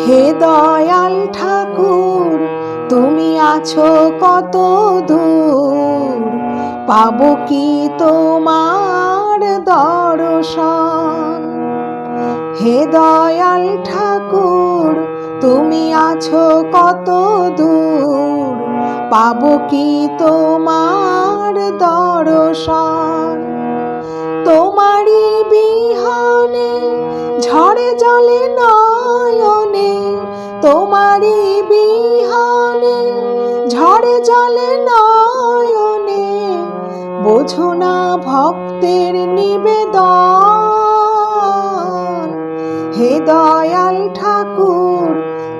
হে দয়াল ঠাকুর, তুমি আছো কত দূর, পাবো কি তোমার দর্শন। হে দয়াল ঠাকুর, তুমি আছো কত দূর, পাবো কি তোমার দর্শন। তোমারই বিহনে ঝরে জলে নয়নে, তোমারই বিহনে ঝরে জলে নয়নে, বোঝো না ভক্তের নিবেদন। হে দয়াল ঠাকুর,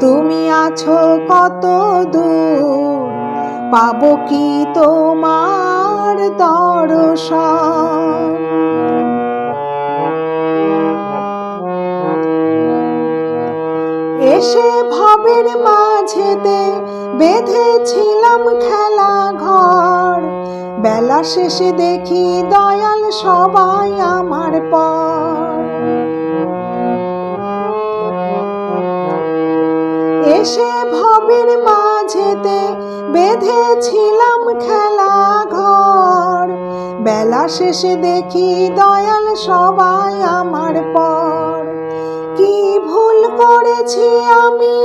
তুমি আছো কত দূর, পাবো কি তোমার দর্শন। এসে ভবের মাঝেতে বেঁধেছিলাম খেলা ঘর, বেলা শেষে দেখি দয়াল সবাই আমার পর। এসে ভবের মাঝেতে বেঁধেছিলাম খেলা ঘর, বেলা শেষে দেখি দয়াল সবাই আমার পর। কি ভুল করেছি আমি,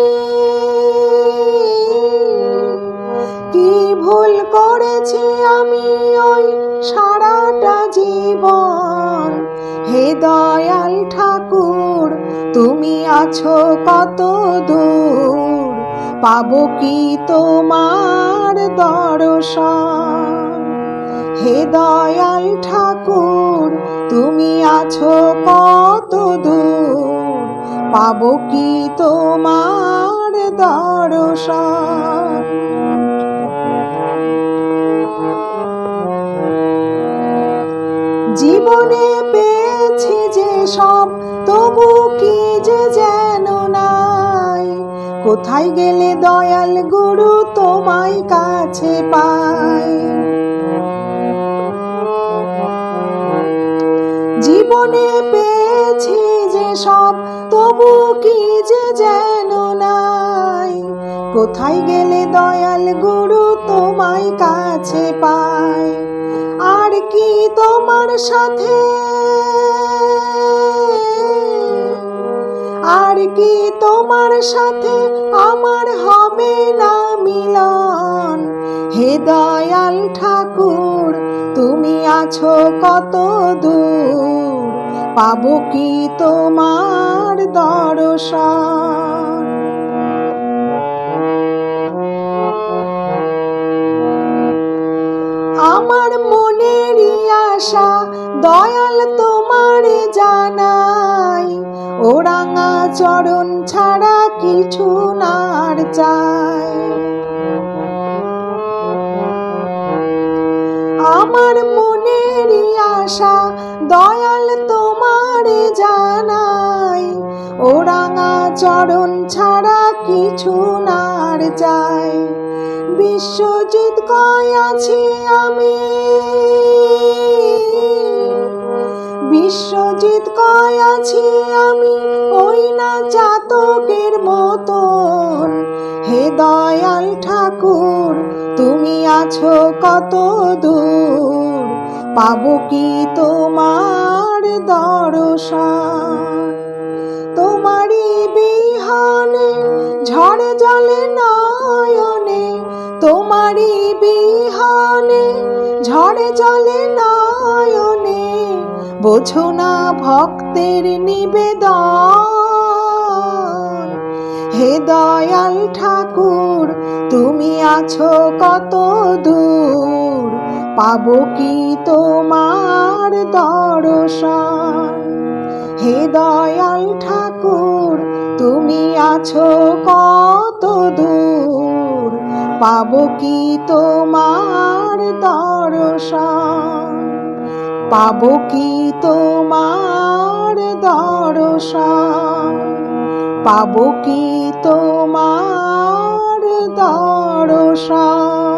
কি ভুল করেছি আমি ওই সারাটা জীবন। হে দয়াল ঠাকুর, তুমি আছো কত দূর, পাবো কি তোমার দর্শন। হে দয়াল ঠাকুর, তুমি আছো কত দূর, পাবো কি তোমার দর্শন। জীবনে পেয়েছি যে সব, তবু কি যে যেন নাই, কোথায় গেলে দয়াল গুরু তোমায় কাছে পাই। জীবনে পেয়েছি যে সব, তবু কি যে যেন নাই, কোথায় গেলে দয়াল গুরু তোমায় কাছে পাই। আর কি তোমার সাথে, আর কি তোমার সাথে আমার হবে না মিলন। হে দয়াল ঠাকুর, তুমি আছো কত দূর, পাবো কি তোমার দর্শন। আমার মনেরই আশা দয়াল তোমারে জানাই, ও রাঙা চরণ ছাড়া কিছু না আর চাই। আমার মনেরই আশা দয়াল তোমারে জানাই, ও রাঙা চরণ ছাড়া কিছু না আর চাই। বিশ্বজিৎ কয় আছি আমি, বিশ্বজিৎ কয় আছি আমি ওই না চাতকের মতন। হে দয়াল ঠাকুর, তুমি আছো কত দূর, পাবো কি তোমার দর্শন। তোমারই বিহনে ঝড়ে জলে নয়নে, তোমারই বিহনে ঝড়ে জলে নয়নে, বোঝো না ভক্তের নিবেদন। হে দয়াল ঠাকুর, তুমি আছো কত দূর, পাবো কি তোমার দর্শন। হে দয়াল ঠাকুর, তুমি আছো কত দূর, পাবো কি তোমার দর্শন। পাবো কি তোমার দর্শন, পাবো কি তোমার দর্শন।